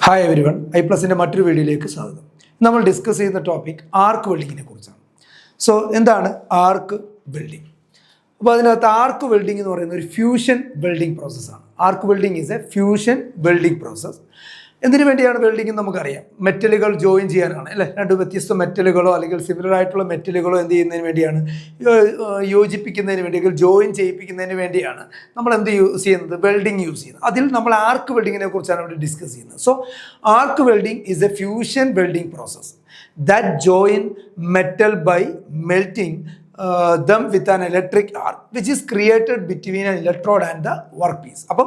Hi everyone, ഐപ്ലസിൻ്റെ മറ്റൊരു വീഡിയോയിലേക്ക് സ്വാഗതം. നമ്മൾ ഡിസ്കസ് ചെയ്യുന്ന ടോപ്പിക് ആർക്ക് വെൽഡിങ്ങിനെ കുറിച്ചാണ്. എന്താണ് ആർക്ക് വെൽഡിങ്? അപ്പോൾ അതിനകത്ത് ആർക്ക് വെൽഡിംഗ് എന്ന് പറയുന്ന ഒരു ഫ്യൂഷൻ വെൽഡിംഗ് പ്രോസസ്സാണ്. ആർക്ക് welding is A fusion welding process. എന്തിനു വേണ്ടിയാണ് വെൽഡിംഗ് എന്ന് നമുക്കറിയാം. മെറ്റലുകൾ ജോയിൻ ചെയ്യാനാണ്, അല്ലേ? രണ്ട് വ്യത്യസ്ത മെറ്റലുകളോ അല്ലെങ്കിൽ സിമിലർ ആയിട്ടുള്ള മെറ്റലുകളോ എന്ത് ചെയ്യുന്നതിന് വേണ്ടിയാണ്? യോജിപ്പിക്കുന്നതിന് വേണ്ടി അല്ലെങ്കിൽ ജോയിൻ ചെയ്യിപ്പിക്കുന്നതിന് വേണ്ടിയാണ് നമ്മൾ എന്ത് യൂസ് ചെയ്യുന്നത്? വെൽഡിംഗ് യൂസ് ചെയ്യുന്നത്. അതിൽ നമ്മൾ ആർക്ക് വെൽഡിങ്ങിനെ കുറിച്ചാണ് ഇവിടെ ഡിസ്കസ് ചെയ്യുന്നത്. ആർക്ക് welding is A fusion welding process that join metal by melting them with an electric arc which is created between an electrode and the workpiece. അപ്പം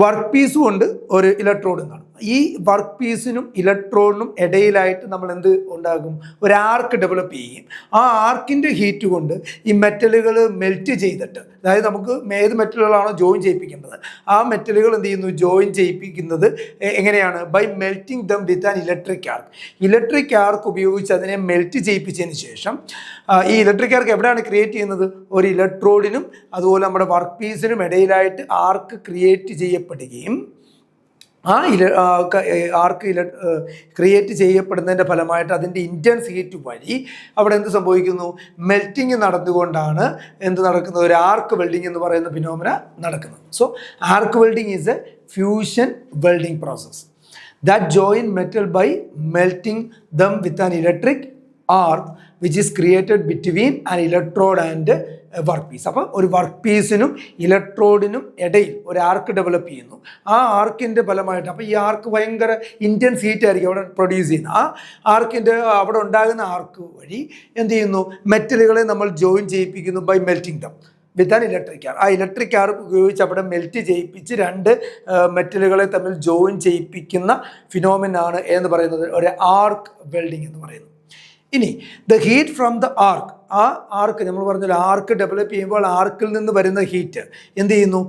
വർക്ക് പീസും ഉണ്ട്, ഒരു ഇലക്ട്രോഡും കാണും. ഈ വർക്ക് പീസിനും ഇലക്ട്രോഡിനും ഇടയിലായിട്ട് നമ്മൾ എന്ത് ഉണ്ടാകും? ഒരു ആർക്ക് ഡെവലപ്പ് ചെയ്യും. ആ ആർക്കിൻ്റെ ഹീറ്റ് കൊണ്ട് ഈ മെറ്റലുകൾ മെൽറ്റ് ചെയ്തിട്ട്, അതായത് നമുക്ക് ഏത് മെറ്റലുകളാണോ ജോയിൻ ചെയ്യിപ്പിക്കേണ്ടത് ആ മെറ്റലുകൾ എന്ത് ചെയ്യുന്നു? ജോയിൻ ചെയ്യിപ്പിക്കുന്നത് എങ്ങനെയാണ്? By melting them with an electric arc. Electric arc ഉപയോഗിച്ച് അതിനെ മെൽറ്റ് ചെയ്യിപ്പിച്ചതിന് ശേഷം ഈ ഇലക്ട്രിക് ആർക്ക് എവിടെയാണ് ക്രിയേറ്റ് ചെയ്യുന്നത്? ഒരു ഇലക്ട്രോഡിനും അതുപോലെ നമ്മുടെ വർക്ക് പീസിനും ഇടയിലായിട്ട് ആർക്ക് ക്രിയേറ്റ് ചെയ്യപ്പെടുകയും ആ ആർക്ക് ക്രിയേറ്റ് ചെയ്യപ്പെടുന്നതിൻ്റെ ഫലമായിട്ട് അതിൻ്റെ ഇൻറ്റൻസ് ഹീറ്റ് വഴി അവിടെ എന്ത് സംഭവിക്കുന്നു? മെൽറ്റിങ് നടന്നുകൊണ്ടാണ് എന്ത് നടക്കുന്നത്? ഒരു ആർക്ക് വെൽഡിങ് എന്ന് പറയുന്ന ഫിനോമിന നടക്കുന്നത്. ആർക്ക് welding is A fusion welding process that join metal by melting them with an electric arc which is created between an electrode and a work piece. അപ്പോൾ ഒരു വർക്ക് പീസിനും ഇലക്ട്രോഡിനും ഇടയിൽ ഒരു ആർക്ക് ഡെവലപ്പ് ചെയ്യുന്നു. ആ ആർക്കിൻ്റെ ഫലമായിട്ട്, അപ്പോൾ ഈ ആർക്ക് ഭയങ്കര ഇൻറ്റൻസ് ഹീറ്റ് ആയിരിക്കും അവിടെ പ്രൊഡ്യൂസ് ചെയ്യുന്നത്. ആ ആർക്കിൻ്റെ അവിടെ ഉണ്ടാകുന്ന ആർക്ക് വഴി എന്ത് ചെയ്യുന്നു? മെറ്റലുകളെ നമ്മൾ ജോയിൻ ചെയ്യിപ്പിക്കുന്നു by melting them with an electric arc. ആ ഇലക്ട്രിക് ആർക്ക് ഉപയോഗിച്ച് അവിടെ മെൽറ്റ് ചെയ്യിപ്പിച്ച് രണ്ട് മെറ്റലുകളെ തമ്മിൽ ജോയിൻ ചെയ്യിപ്പിക്കുന്ന ഫിനോമിനാണ് എന്ന് പറയുന്നത് ഒരു ആർക്ക് വെൽഡിങ് എന്ന് പറയുന്നത്. ഇനി the heat from the arc, ആ ആർക്ക് നമ്മൾ പറഞ്ഞാൽ ആർക്ക് ഡെവലപ്പ് ചെയ്യുമ്പോൾ ആർക്കിൽ നിന്ന് വരുന്ന ഹീറ്റ് എന്ത് ചെയ്യുന്നു?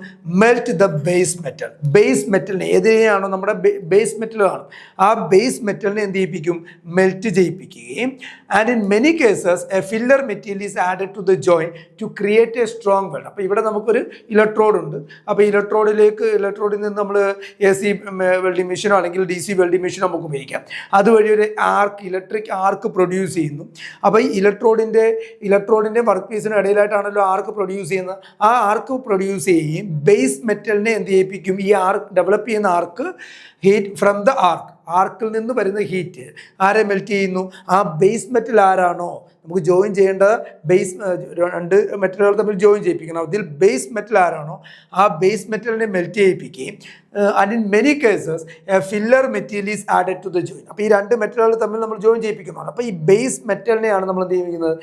Melt the base metal. Base മെറ്റലിനെ, ഏതിനെയാണോ നമ്മുടെ ബേസ് മെറ്റൽ കാണും, ആ ബേസ് മെറ്റലിനെ എന്ത് ചെയ്യിപ്പിക്കും? മെൽറ്റ് ചെയ്യിപ്പിക്കുകയും and in many cases a filler material is added to the join to create a strong weld. അപ്പോൾ ഇവിടെ നമുക്കൊരു ഇലക്ട്രോഡ് ഉണ്ട്. അപ്പോൾ ഇലക്ട്രോഡിൽ നിന്ന് നമ്മൾ AC വെൽഡിംഗ് മെഷീനോ അല്ലെങ്കിൽ DC വെൽഡിംഗ് മെഷീനോ നമുക്ക് ഉപയോഗിക്കാം. അതുവഴി ഒരു ഇലക്ട്രിക് ആർക്ക് പ്രൊഡ്യൂസ് ചെയ്യുന്നു. അപ്പോൾ ഈ ഇലക്ട്രോഡിൻ്റെ വർക്ക് പീസിന് ഇടയിലായിട്ടാണല്ലോ ആർക്ക് പ്രൊഡ്യൂസ് ചെയ്യുന്നത്. ആ ആർക്ക് പ്രൊഡ്യൂസ് ചെയ്യുകയും ബേസ് മെറ്റലിനെ എന്ത് ചെയ്യിപ്പിക്കും? ഈ ആർക്ക് ഡെവലപ്പ് ചെയ്യുന്ന ആർക്ക് ഹീറ്റ് ഫ്രം ദ ആർക്കിൽ നിന്ന് വരുന്ന ഹീറ്റ് ആരെ മെൽറ്റ് ചെയ്യുന്നു? ആ ബേസ് മെറ്റൽ ആരാണോ നമുക്ക് ജോയിൻ ചെയ്യേണ്ട രണ്ട് മെറ്റലുകൾ തമ്മിൽ ജോയിൻ ചെയ്യിപ്പിക്കണം. അതിൽ ബേസ് മെറ്റൽ ആരാണോ ആ ബേസ് മെറ്റലിനെ മെൽറ്റ് ചെയ്യിപ്പിക്കുകയും and in many cases a filler material is added to the join. അപ്പോൾ ഈ രണ്ട് മെറ്റലുകൾ തമ്മിൽ നമ്മൾ ജോയിൻ ചെയ്യിപ്പിക്കുന്നതാണ്. അപ്പോൾ ഈ ബേസ് മെറ്റലിനെയാണ് നമ്മൾ എന്ത് ചെയ്യുന്നത്?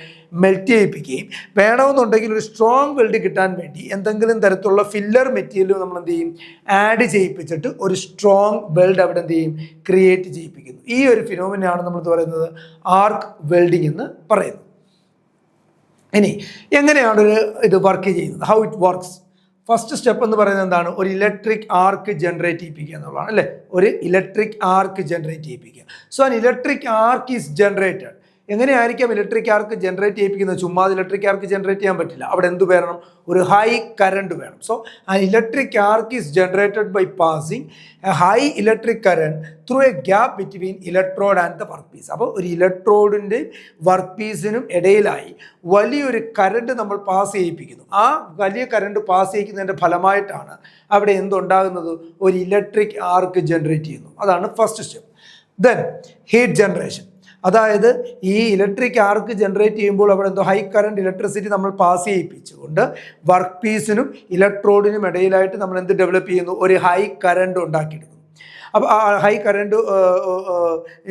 മെൽറ്റ് ചെയ്യിപ്പിക്കുകയും വേണമെന്നുണ്ടെങ്കിൽ ഒരു സ്ട്രോങ് വെൽഡ് കിട്ടാൻ വേണ്ടി എന്തെങ്കിലും തരത്തിലുള്ള ഫില്ലർ മെറ്റീരിയൽ നമ്മൾ എന്ത് ചെയ്യും? ആഡ് ചെയ്യിപ്പിച്ചിട്ട് ഒരു സ്ട്രോങ് വെൽഡ് അവിടെ എന്ത് ചെയ്യും? ക്രിയേറ്റ് ചെയ്യിപ്പിക്കുന്നു. ഈ ഒരു ഫിനോമിനയാണ് നമ്മൾ പറയുന്നത് ആർക്ക് വെൽഡിംഗ് എന്ന് പറയുന്നത്. ഇനി എങ്ങനെയാണ് ഇത് വർക്ക് ചെയ്യുന്നത്? How it works? First step എന്ന് പറയുന്നത് എന്താണ്? ഒരു ഇലക്ട്രിക് ആർക്ക് ജനറേറ്റ് ചെയ്യിപ്പിക്കുക എന്നുള്ളതാണ്, അല്ലേ? ഒരു ഇലക്ട്രിക് ആർക്ക് ജനറേറ്റ് ചെയ്യിപ്പിക്കുക. An electric arc is generated. എങ്ങനെയായിരിക്കാം ഇലക്ട്രിക് ആർക്ക് ജനറേറ്റ് ചെയ്യിപ്പിക്കുന്നത്? ചുമ്മാ ഇലക്ട്രിക് ആർക്ക് ജനറേറ്റ് ചെയ്യാൻ പറ്റില്ല. അവിടെ എന്ത് വേണം? ഒരു ഹൈ കറണ്ട് വേണം. An electric arc is generated by passing a high electric current through a gap between electrode and the work piece. അപ്പോൾ ഒരു ഇലക്ട്രോഡിൻ്റെ വർക്ക് പീസിനും ഇടയിലായി വലിയൊരു കറണ്ട് നമ്മൾ പാസ് ചെയ്യിപ്പിക്കുന്നു. ആ വലിയ കറണ്ട് പാസ് ചെയ്യിക്കുന്നതിൻ്റെ ഫലമായിട്ടാണ് അവിടെ എന്തുണ്ടാകുന്നത്? ഒരു ഇലക്ട്രിക് ആർക്ക് ജനറേറ്റ് ചെയ്യുന്നു. അതാണ് first step. Then heat generation. അതായത് ഈ ഇലക്ട്രിക് ആർക്ക് ജനറേറ്റ് ചെയ്യുമ്പോൾ അവിടെ എന്തോ ഹൈ കറണ്ട് ഇലക്ട്രിസിറ്റി നമ്മൾ പാസ് ചെയ്യിപ്പിച്ചുകൊണ്ട് വർക്ക് പീസിനും ഇലക്ട്രോഡിനും ഇടയിലായിട്ട് നമ്മൾ എന്ത് ഡെവലപ്പ് ചെയ്യുന്നു? ഒരു ഹൈ കറണ്ട് ഉണ്ടാക്കിയെടുക്കുന്നു. അപ്പോൾ ആ ഹൈ കറണ്ട്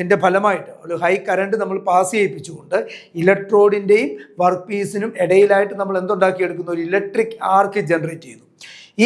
എൻ്റെ ഫലമായിട്ട് ഒരു ഹൈ കറണ്ട് നമ്മൾ പാസ് ചെയ്യിപ്പിച്ചുകൊണ്ട് ഇലക്ട്രോഡിൻ്റെയും വർക്ക് പീസിനും ഇടയിലായിട്ട് നമ്മൾ എന്തുണ്ടാക്കിയെടുക്കുന്നു? ഒരു ഇലക്ട്രിക് ആർക്ക് ജനറേറ്റ് ചെയ്യുന്നു.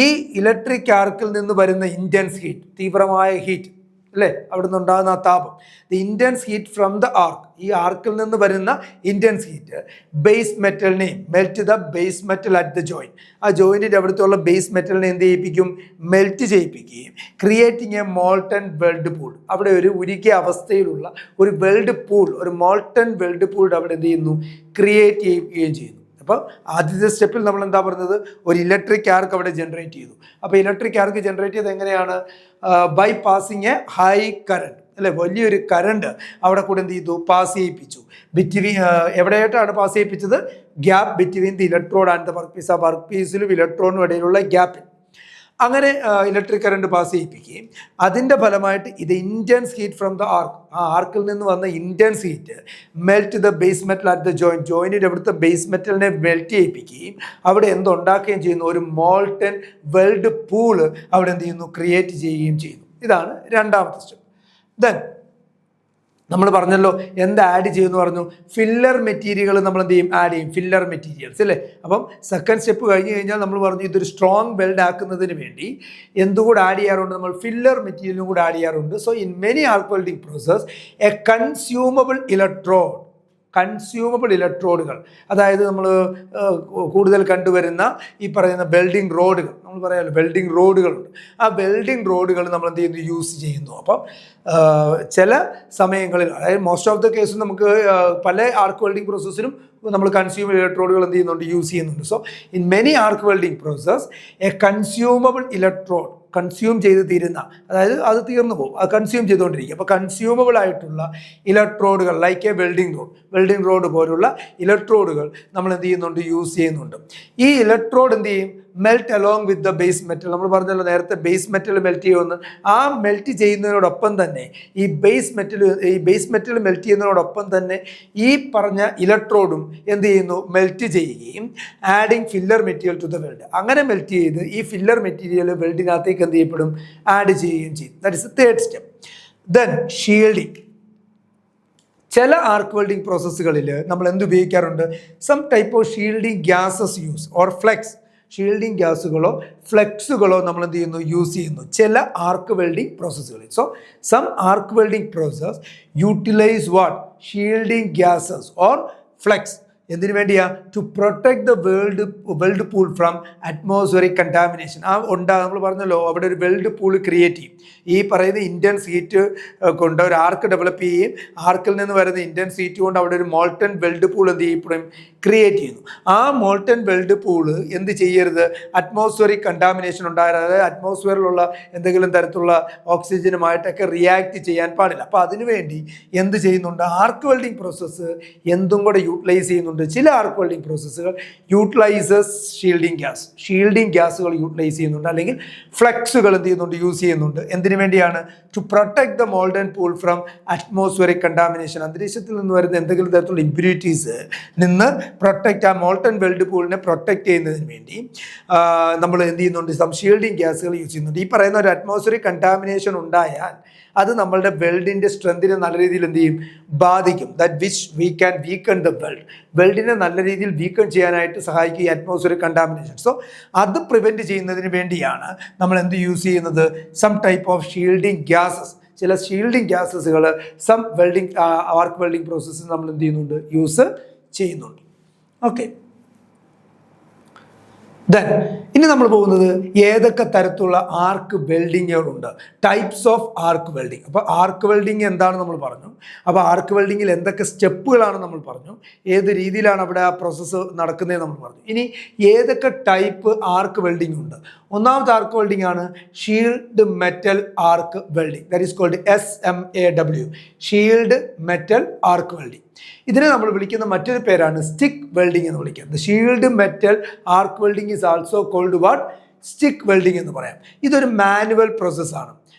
ഈ ഇലക്ട്രിക് ആർക്കിൽ നിന്ന് വരുന്ന ഇൻറ്റൻസ് ഹീറ്റ്, തീവ്രമായ ഹീറ്റ്, അല്ലേ? അവിടെ നിന്നുണ്ടാകുന്ന ആ താപം, the intense heat from the arc, ഈ ആർക്കിൽ നിന്ന് വരുന്ന ഇൻറ്റൻസ് ഹീറ്റ് ബേസ് മെറ്റലിനെയും melt the base metal at the join, ആ ജോയിൻറ്റിൻ്റെ അവിടുത്തുള്ള ബേസ് മെറ്റലിനെ എന്ത് ചെയ്യിപ്പിക്കും? മെൽറ്റ് ചെയ്യിപ്പിക്കുകയും creating a molten weld pool, അവിടെ ഒരു ഉരുകിയ അവസ്ഥയിലുള്ള ഒരു വെൽഡ് പൂൾ, ഒരു മോൾട്ടൺ വെൽഡ് പൂൾ അവിടെ എന്ത് ചെയ്യുന്നു? ക്രിയേറ്റ് ചെയ്യുകയും ചെയ്യുന്നു. അപ്പോൾ ആദ്യത്തെ സ്റ്റെപ്പിൽ നമ്മൾ എന്താ പറഞ്ഞത്, ഒരു ഇലക്ട്രിക് ആർക്ക് അവിടെ ജനറേറ്റ് ചെയ്തു. അപ്പോൾ ഇലക്ട്രിക് ആർക്ക് ജനറേറ്റ് ചെയ്ത് എങ്ങനെയാണ്, by passing a high current അല്ലെ, വലിയൊരു കറണ്ട് അവിടെ കൂടെ എന്ത് ചെയ്തു, പാസ് ചെയ്യിപ്പിച്ചു. ബിറ്റ്വീൻ എവിടെയായിട്ടാണ് പാസ് ചെയ്യിപ്പിച്ചത്, gap between the electrode and the work piece. ആ വർക്ക് പീസിലും ഇലക്ട്രോണിനും ഇടയിലുള്ള ഗ്യാപ്പിൽ അങ്ങനെ ഇലക്ട്രിക് കറണ്ട് പാസ് ചെയ്യിപ്പിക്കുകയും അതിൻ്റെ ഫലമായിട്ട് ഇത് intense heat from the arc, ആ ആർക്കിൽ നിന്ന് വന്ന intense heat melt the base metal at the ജോയിൻറ്റിൻ്റെ അവിടുത്തെ ബേസ് മെറ്റലിനെ മെൽറ്റ് ചെയ്യിപ്പിക്കുകയും അവിടെ എന്തുണ്ടാക്കുകയും ചെയ്യുന്നു, ഒരു മോൾട്ടൻ വെൽഡ് പൂള് അവിടെ എന്ത് ചെയ്യുന്നു, ക്രിയേറ്റ് ചെയ്യുകയും ചെയ്യുന്നു. ഇതാണ് രണ്ടാമത്തെ സ്റ്റെപ്പ്. ദെൻ നമ്മൾ പറഞ്ഞല്ലോ എന്ത് ആഡ് ചെയ്യുമെന്ന് പറഞ്ഞു, ഫില്ലർ മെറ്റീരിയൽ നമ്മൾ എന്ത് ചെയ്യും, ആഡ് ചെയ്യും, ഫില്ലർ മെറ്റീരിയൽസ് അല്ലേ. അപ്പം സെക്കൻഡ് സ്റ്റെപ്പ് കഴിഞ്ഞ് കഴിഞ്ഞാൽ നമ്മൾ പറഞ്ഞു ഇതൊരു സ്ട്രോങ് വെൽഡ് ആക്കുന്നതിന് വേണ്ടി എന്തുകൂടെ ആഡ് ചെയ്യാറുണ്ട്, നമ്മൾ ഫില്ലർ മെറ്റീരിയലും കൂടെ ആഡ് ചെയ്യാറുണ്ട്. So in many arc welding process a consumable ഇലക്ട്രോഡുകൾ, അതായത് നമ്മൾ കൂടുതൽ കണ്ടുവരുന്ന ഈ പറയുന്ന വെൽഡിംഗ് റോഡുകൾ, നമ്മൾ പറയാമല്ലോ വെൽഡിംഗ് റോഡുകളുണ്ട്, ആ വെൽഡിംഗ് റോഡുകൾ നമ്മൾ എന്ത് ചെയ്യുന്നു, യൂസ് ചെയ്യുന്നു. അപ്പം ചില സമയങ്ങളിൽ, അതായത് മോസ്റ്റ് ഓഫ് ദ കേസ് നമുക്ക് പല ആർക്ക് വെൽഡിംഗ് പ്രോസസ്സിനും നമ്മൾ കൺസ്യൂമർ ഇലക്ട്രോഡുകൾ എന്ത് ചെയ്യുന്നുണ്ട്, യൂസ് ചെയ്യുന്നുണ്ട്. So in many arc welding process a consumable electrode, consume ചെയ്ത് തീരുന്ന, അതായത് അത് തീർന്നു പോകും, അത് കൺസ്യൂം ചെയ്തുകൊണ്ടിരിക്കും. അപ്പോൾ കൺസ്യൂമബിൾ ആയിട്ടുള്ള ഇലക്ട്രോഡുകൾ ലൈക്ക് എ വെൽഡിംഗ് റോഡ് പോലുള്ള ഇലക്ട്രോഡുകൾ നമ്മൾ എന്ത് ചെയ്യുന്നുണ്ട്, യൂസ് ചെയ്യുന്നുണ്ട്. ഈ ഇലക്ട്രോഡ് എന്ത് ചെയ്യും, melt along with the base metal. നമ്മൾ പറഞ്ഞല്ലോ നേരത്തെ ബേസ് മെറ്റൽ മെൽറ്റ് ചെയ്യുമെന്ന്. ആ മെൽറ്റ് ചെയ്യുന്നതിനോടൊപ്പം തന്നെ ഈ ബേസ് മെറ്റൽ മെൽറ്റ് ചെയ്യുന്നതിനോടൊപ്പം തന്നെ ഈ പറഞ്ഞ ഇലക്ട്രോഡും എന്ത് ചെയ്യുന്നു, മെൽറ്റ് ചെയ്യുകയും adding filler material to the weld. അങ്ങനെ മെൽറ്റ് ചെയ്ത് ഈ ഫില്ലർ മെറ്റീരിയൽ വെൽഡിനകത്തേക്ക് എന്ത് ചെയ്യപ്പെടും, ആഡ് ചെയ്യുകയും ചെയ്യും. That is the third step. Then shielding. ചില ആർക്ക് വെൽഡിംഗ് പ്രോസസ്സുകളിൽ നമ്മൾ എന്ത് ഉപയോഗിക്കാറുണ്ട്, some type of shielding gases use or flux. Shielding ഗ്യാസുകളോ ഫ്ലെക്സുകളോ നമ്മൾ എന്ത് ചെയ്യുന്നു, യൂസ് ചെയ്യുന്നു ചില ആർക്ക് വെൽഡിംഗ് പ്രോസസ്സുകളിൽ. So some arc welding process utilize what, shielding gases or flux. എന്തിനു വേണ്ടിയാ, to protect the weld pool from atmospheric contamination. നമ്മൾ പറഞ്ഞല്ലോ അവിടെ ഒരു വെൽഡ് പൂൾ ക്രിയേറ്റ് ചെയ്യും. ഈ പറയുന്ന ഇൻറ്റൻസ് ഹീറ്റ് കൊണ്ട് ഒരു ആർക്ക് ഡെവലപ്പ് ചെയ്യുകയും ആർക്കിൽ നിന്ന് വരുന്ന ഇൻറ്റൻസ് ഹീറ്റ് കൊണ്ട് അവിടെ ഒരു മോൾട്ടൻ വെൽഡ് പൂൾ എന്ത് ചെയ്യപ്പെടും, ക്രിയേറ്റ് ചെയ്യുന്നു. ആ മോൾട്ടൻ വെൽഡ് പൂള് എന്ത് ചെയ്യരുത്, അറ്റ്മോസ്ഫിയറിക് കണ്ടാമിനേഷൻ ഉണ്ടായത്, അതായത് അറ്റ്മോസ്ഫിയറിലുള്ള എന്തെങ്കിലും തരത്തിലുള്ള ഓക്സിജനുമായിട്ടൊക്കെ റിയാക്ട് ചെയ്യാൻ പാടില്ല. അപ്പോൾ അതിനുവേണ്ടി എന്ത് ചെയ്യുന്നുണ്ട്, ആർക്ക് വെൽഡിംഗ് പ്രോസസ്സ് എന്തും കൂടെ യൂട്ടിലൈസ് ചെയ്യുന്നുണ്ട്. ചില ആർക്ക് വെൽഡിംഗ് പ്രോസസ്സുകൾ യൂട്ടിലൈസസ് ഷീൽഡിംഗ് ഗ്യാസുകൾ യൂട്ടിലൈസ് ചെയ്യുന്നുണ്ട്, അല്ലെങ്കിൽ ഫ്ലെക്സുകൾ എന്ത് ചെയ്യുന്നുണ്ട്, യൂസ് ചെയ്യുന്നുണ്ട്. എന്തിനു വേണ്ടിയാണ്, to protect the molten pool from atmospheric contamination. അന്തരീക്ഷത്തിൽ നിന്ന് വരുന്ന എന്തെങ്കിലും തരത്തിലുള്ള ഇമ്പ്യൂരിറ്റീസ് നിന്ന് പ്രൊട്ടക്റ്റ്, ആ മോൾട്ടൻ വെൽഡ് പൂളിനെ പ്രൊട്ടക്റ്റ് ചെയ്യുന്നതിന് വേണ്ടി നമ്മൾ എന്ത് ചെയ്യുന്നുണ്ട്, സം ഷീൽഡിംഗ് ഗ്യാസുകൾ യൂസ് ചെയ്യുന്നുണ്ട്. ഈ പറയുന്ന ഒരു അറ്റ്മോസ്ഫിയറിക് കണ്ടാമിനേഷൻ ഉണ്ടായാൽ അത് നമ്മളുടെ വെൽഡിൻ്റെ സ്ട്രെങ്തിനെ നല്ല രീതിയിൽ എന്ത് ചെയ്യും, ബാധിക്കും. That which we can weaken the വെൽഡിനെ നല്ല രീതിയിൽ വീക്കൺ ചെയ്യാനായിട്ട് സഹായിക്കും ഈ അറ്റ്മോസ്ഫിയറിക് കണ്ടാമിനേഷൻ. സോ അത് പ്രിവെൻറ്റ് ചെയ്യുന്നതിന് വേണ്ടിയാണ് നമ്മൾ എന്ത് യൂസ് ചെയ്യുന്നത്, some type of shielding gases. ചില ഷീൽഡിംഗ് ഗ്യാസസുകൾ സം ആർക്ക് വെൽഡിംഗ് പ്രോസസ്സിൽ നമ്മൾ എന്ത് ചെയ്യുന്നുണ്ട്, യൂസ് ചെയ്യുന്നുണ്ട്. ഓക്കെ, ദെൻ ഇനി നമ്മൾ പോകുന്നത് ഏതൊക്കെ തരത്തിലുള്ള ആർക്ക് വെൽഡിങ്ങുകളുണ്ട്, ടൈപ്സ് ഓഫ് ആർക്ക് വെൽഡിങ്. അപ്പോൾ ആർക്ക് വെൽഡിങ് എന്താണ് നമ്മൾ പറഞ്ഞു. അപ്പോൾ ആർക്ക് വെൽഡിങ്ങിൽ എന്തൊക്കെ സ്റ്റെപ്പുകളാണ് നമ്മൾ പറഞ്ഞു, ഏത് രീതിയിലാണ് അവിടെ ആ പ്രോസസ്സ് നടക്കുന്നതെന്ന് നമ്മൾ പറഞ്ഞു. ഇനി ഏതൊക്കെ ടൈപ്പ് ആർക്ക് വെൽഡിംഗ് ഉണ്ട്. ഒന്നാമത്തെ ആർക്ക് വെൽഡിംഗ് ആണ് shield metal arc welding, that is called SMAW, shield metal arc welding. ഇതിനെ നമ്മൾ വിളിക്കുന്ന മറ്റൊരു പേരാണ് സ്റ്റിക്ക് വെൽഡിംഗ് എന്ന് വിളിക്കുന്നത്. Shield metal arc welding is also called what, stick welding എന്ന് പറയാം. ഇതൊരു മാനുവൽ പ്രോസസ്സാണ്.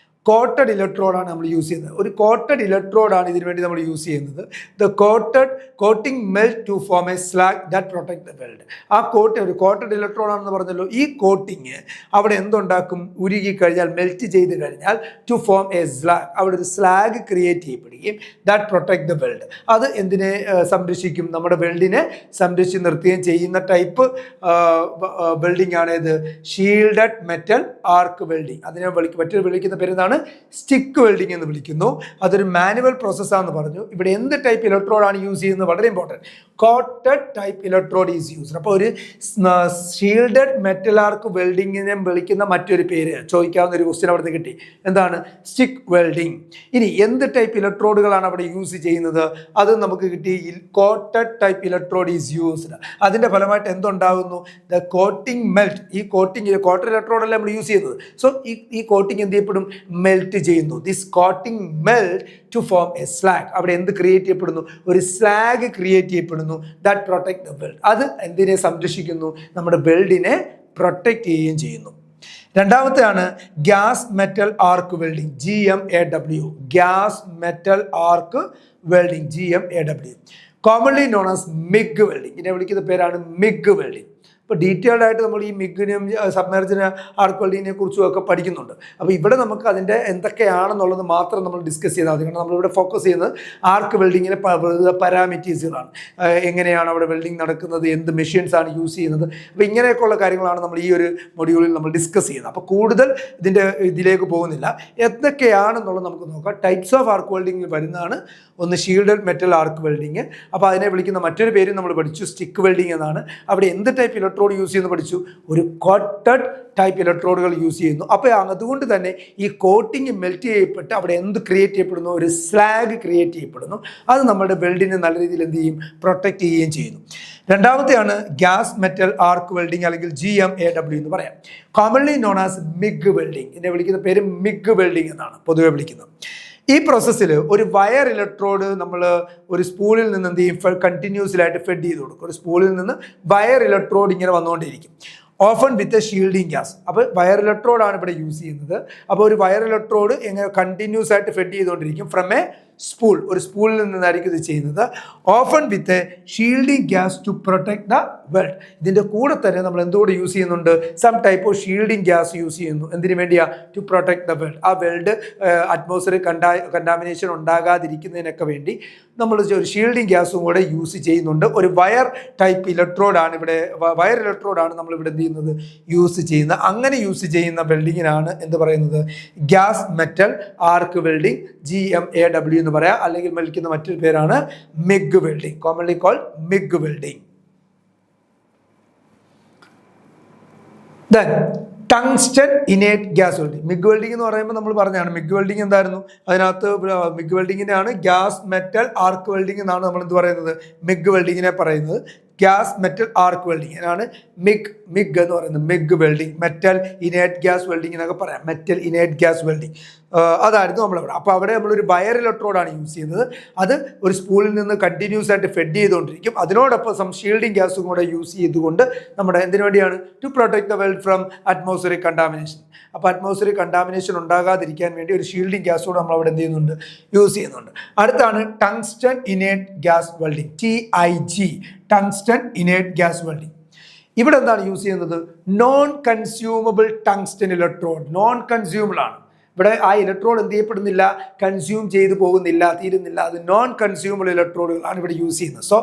കോട്ടഡ് ഇലക്ട്രോഡാണ് നമ്മൾ യൂസ് ചെയ്യുന്നത്. ഒരു കോട്ടഡ് ഇലക്ട്രോഡാണ് ഇതിനു വേണ്ടി നമ്മൾ യൂസ് ചെയ്യുന്നത്. The coating melt to form a slag that protect the weld. ആ ഒരു കോട്ടഡ് ഇലക്ട്രോഡാണെന്ന് പറഞ്ഞല്ലോ, ഈ കോട്ടിങ് അവിടെ എന്തുണ്ടാക്കും, ഉരുകി കഴിഞ്ഞാൽ, മെൽറ്റ് ചെയ്ത് കഴിഞ്ഞാൽ ടു ഫോം എ സ്ലാഗ്, അവിടെ ഒരു സ്ലാഗ് ക്രിയേറ്റ് ചെയ്യപ്പെടുകയും ദാറ്റ് പ്രൊട്ടക്ട് ദ വെൽഡ്. അത് എന്തിനെ സംരക്ഷിക്കും, നമ്മുടെ വെൽഡിനെ സംരക്ഷിച്ച് നിർത്തുകയും ചെയ്യുന്ന ടൈപ്പ് വെൽഡിംഗ് ആണ് ഇത്, ഷീൽഡഡ് മെറ്റൽ ആർക്ക് വെൽഡിംഗ്. അതിനെ മറ്റൊരു വിളിക്കുന്ന പേരെന്താണ്, സ്റ്റിക്ക് വെൽഡിംഗ് എന്ന് വിളിക്കുന്നു. അതൊരു മാനുവൽ പ്രോസസ്സാണെന്ന് പറഞ്ഞു. ഇവിടെ എന്ത് ടൈപ്പ് ഇലക്ട്രോഡാണ് യൂസ് ചെയ്യുന്നത് വളരെ important. Coated type electrode is used. അപ്പോൾ ഒരു ഷീൽഡഡ് മെറ്റൽ ആർക്ക് വെൽഡിങ്ങിനെ വിളിക്കുന്ന മറ്റൊരു പേര് ചോദിക്കാവുന്ന ഒരു ക്വസ്റ്റ്യൻ അവിടെ നിന്ന് കിട്ടി. എന്താണ്? Stick welding. ഇനി എന്ത് ടൈപ്പ് ഇലക്ട്രോഡുകളാണ് അവിടെ യൂസ് ചെയ്യുന്നത്? അത് നമുക്ക് കിട്ടി. Coated type electrode is used. അതിൻ്റെ ഫലമായിട്ട് എന്തുണ്ടാകുന്നു? The coating melt. ഈ കോട്ടിംഗ് കോട്ടഡ് ഇലക്ട്രോഡല്ല നമ്മൾ യൂസ് ചെയ്യുന്നത്. സോ ഈ കോട്ടിംഗ് എന്ത് ചെയ്യപ്പെടും? മെൽറ്റ് ചെയ്യുന്നു. This coating melt to form a slag. അവിടെ എന്ത് ക്രിയേറ്റ് ചെയ്യപ്പെടുന്നു? ഒരു സ്ലാഗ് ക്രിയേറ്റ് ചെയ്യപ്പെടുന്നു. That protect the weld. അത് എന്തിനെ സംരക്ഷിക്കുന്നു? നമ്മുടെ വെൽഡിനെ പ്രൊട്ടക്ട് ചെയ്യുകയും ചെയ്യുന്നു. രണ്ടാമത്തെയാണ് gas metal arc welding, GMAW. Gas metal arc welding, GMAW. Commonly known as MIG welding. ഇതിനെ വിളിക്കുന്ന പേരാണ് മിഗ് വെൽഡിംഗ്. ഇപ്പോൾ ഡീറ്റെയിൽഡ് ആയിട്ട് നമ്മൾ ഈ മിഗിനും സബ്മെർജിന് ആർക്ക് വെൽഡിങ്ങിനെ കുറിച്ചും ഒക്കെ പഠിക്കുന്നുണ്ട്. അപ്പോൾ ഇവിടെ നമുക്ക് അതിൻ്റെ എന്തൊക്കെയാണെന്നുള്ളത് മാത്രം നമ്മൾ ഡിസ്കസ് ചെയ്താൽ മതി. കാരണം നമ്മളിവിടെ ഫോക്കസ് ചെയ്യുന്നത് ആർക്ക് വെൽഡിങ്ങിൻ്റെ പാരാമീറ്റേഴ്സുകളാണ്. എങ്ങനെയാണ് അവിടെ വെൽഡിങ് നടക്കുന്നത്, എന്ത് മെഷീൻസ് ആണ് യൂസ് ചെയ്യുന്നത്. അപ്പോൾ ഇങ്ങനെയൊക്കെയുള്ള കാര്യങ്ങളാണ് നമ്മൾ ഈ ഒരു മൊഡ്യൂളിൽ നമ്മൾ ഡിസ്കസ് ചെയ്യുന്നത്. അപ്പോൾ കൂടുതൽ ഇതിലേക്ക് പോകുന്നില്ല. എന്തൊക്കെയാണെന്നുള്ളത് നമുക്ക് നോക്കാം. ടൈപ്സ് ഓഫ് ആർക്ക് വെൽഡിങ്ങിൽ വരുന്നതാണ് ഒന്ന് ഷീൽഡഡ് മെറ്റൽ ആർക്ക് വെൽഡിങ്. അപ്പോൾ അതിനെ വിളിക്കുന്ന മറ്റൊരു പേര് നമ്മൾ പഠിച്ചു, സ്റ്റിക്ക് വെൽഡിങ് എന്നാണ്. അവിടെ എന്ത് ടൈപ്പ് ഇലക്ട്രോഡ് യൂസ് ചെയ്യുന്നു പഠിച്ചു? ഒരു കോട്ടഡ് ടൈപ്പ് ഇലക്ട്രോഡുകൾ യൂസ് ചെയ്യുന്നു. അപ്പോൾ അതുകൊണ്ട് തന്നെ ഈ കോട്ടിങ് മെൽറ്റ് ചെയ്യപ്പെട്ട് അവിടെ എന്ത് ക്രിയേറ്റ് ചെയ്യപ്പെടുന്നു? ഒരു സ്ലാഗ് ക്രിയേറ്റ് ചെയ്യപ്പെടുന്നു. അത് നമ്മുടെ വെൽഡിനെ നല്ല രീതിയിൽ എന്ത് ചെയ്യും? പ്രൊട്ടക്റ്റ് ചെയ്യുകയും ചെയ്യുന്നു. രണ്ടാമത്തെയാണ് ഗ്യാസ് മെറ്റൽ ആർക്ക് വെൽഡിംഗ് അല്ലെങ്കിൽ GMAW എന്ന് പറയാം. Commonly known as MIG welding. ഇതിനെ വിളിക്കുന്ന പേര് മിഗ് വെൽഡിംഗ് എന്നാണ് പൊതുവെ വിളിക്കുന്നത്. ഈ പ്രോസസ്സിൽ ഒരു വയർ ഇലക്ട്രോഡ് നമ്മൾ ഒരു സ്പൂളിൽ നിന്ന് എന്ത് ചെയ്യും? കണ്ടിന്യൂസിലായിട്ട് ഫെഡ് ചെയ്ത് കൊടുക്കും. ഒരു സ്പൂളിൽ നിന്ന് വയർ ഇലക്ട്രോഡ് ഇങ്ങനെ വന്നുകൊണ്ടിരിക്കും. Often with a shielding gas. അപ്പോൾ വയർ ഇലക്ട്രോഡാണ് ഇവിടെ യൂസ് ചെയ്യുന്നത്. അപ്പോൾ ഒരു വയർ ഇലക്ട്രോഡ് എങ്ങനെ കണ്ടിന്യൂസ് ആയിട്ട് ഫെഡ് ചെയ്തുകൊണ്ടിരിക്കും ഫ്രം എ സ്പൂൾ. ഒരു സ്പൂളിൽ നിന്നായിരിക്കും ഇത് ചെയ്യുന്നത്. Often with a shielding gas to protect the weld. ഇതിൻ്റെ കൂടെ തന്നെ നമ്മൾ എന്തുകൂടെ യൂസ് ചെയ്യുന്നുണ്ട്? Some type of shielding gas use ചെയ്യുന്നു. എന്തിനു വേണ്ടിയാ? To protect the weld. ആ വെൽഡ് അറ്റ്മോസ്ഫിയറിക് കണ്ടാമിനേഷൻ ഉണ്ടാകാതിരിക്കുന്നതിനൊക്കെ വേണ്ടി നമ്മൾ ഒരു ഷീൽഡിങ് ഗ്യാസും കൂടെ യൂസ് ചെയ്യുന്നുണ്ട്. ഒരു വയർ ടൈപ്പ് ഇലക്ട്രോഡാണ് ഇവിടെ, വയർ ഇലക്ട്രോഡാണ് നമ്മൾ ഇവിടെ എന്ത് ചെയ്യുന്നത്? യൂസ് ചെയ്യുന്നത്. അങ്ങനെ യൂസ് ചെയ്യുന്ന വെൽഡിങ്ങിനാണ് എന്ത് പറയുന്നത്? Gas metal arc welding, GMAW എന്ന് പറയാം. അല്ലെങ്കിൽ വിളിക്കുന്ന മറ്റൊരു പേരാണ് MIG welding, commonly called MIG welding. Then tungsten inert gas welding. MIG welding എന്ന് പറയുമ്പോൾ നമ്മൾ പറഞ്ഞതാണ് മിഗ് വെൽഡിംഗ് എന്തായിരുന്നു? അതിനകത്ത് മിഗ് വെൽഡിങ്ങിനെയാണ് ഗ്യാസ് മെറ്റൽ ആർക്ക് വെൽഡിംഗ് എന്നാണ് നമ്മൾ എന്ത് പറയുന്നത്? മിഗ് വെൽഡിങ്ങിനെ പറയുന്നത്. ഗ്യാസ് മെറ്റൽ ആർക്ക് വെൽഡിംഗ് ആണ് മിഗ് എന്ന് പറയുന്നത്. MIG welding, metal inert gas welding എന്നൊക്കെ പറയാം. മെറ്റൽ ഇനേറ്റ് ഗ്യാസ് വെൽഡിംഗ് അതായിരുന്നു നമ്മളവിടെ. അപ്പോൾ അവിടെ നമ്മളൊരു വയർ ഇലക്ട്രോഡാണ് യൂസ് ചെയ്യുന്നത്. അത് ഒരു സ്പൂളിൽ നിന്ന് കണ്ടിന്യൂസ് ആയിട്ട് ഫെഡ് ചെയ്തുകൊണ്ടിരിക്കും. അതിനോടൊപ്പം ഷീൽഡിംഗ് ഗ്യാസും കൂടെ യൂസ് ചെയ്തുകൊണ്ട് നമ്മുടെ എന്തിനു വേണ്ടിയാണ്? To protect the weld from atmospheric contamination. അപ്പോൾ അറ്റ്മോസ്ഫിയറിക് കണ്ടാമിനേഷൻ ഉണ്ടാകാതിരിക്കാൻ വേണ്ടി ഒരു ഷീൽഡിംഗ് ഗ്യാസ് കൂടെ നമ്മൾ അവിടെ എന്ത് ചെയ്യുന്നുണ്ട്? യൂസ് ചെയ്യുന്നുണ്ട്. അടുത്താണ് tungsten inert gas welding, TIG, tungsten inert gas welding. ഇവിടെ എന്താണ് യൂസ് ചെയ്യുന്നത്? Non consumable tungsten electrode. Non consumable ആണ്. ഇവിടെ ആ ഇലക്ട്രോഡ് എന്ത് ചെയ്യപ്പെടുന്നില്ല? കൺസ്യൂം ചെയ്തു പോകുന്നില്ല, തീരുന്നില്ല. അത് നോൺ കൺസ്യൂമബിൾ ഇലക്ട്രോഡുകളാണ് ഇവിടെ യൂസ് ചെയ്യുന്നത്. So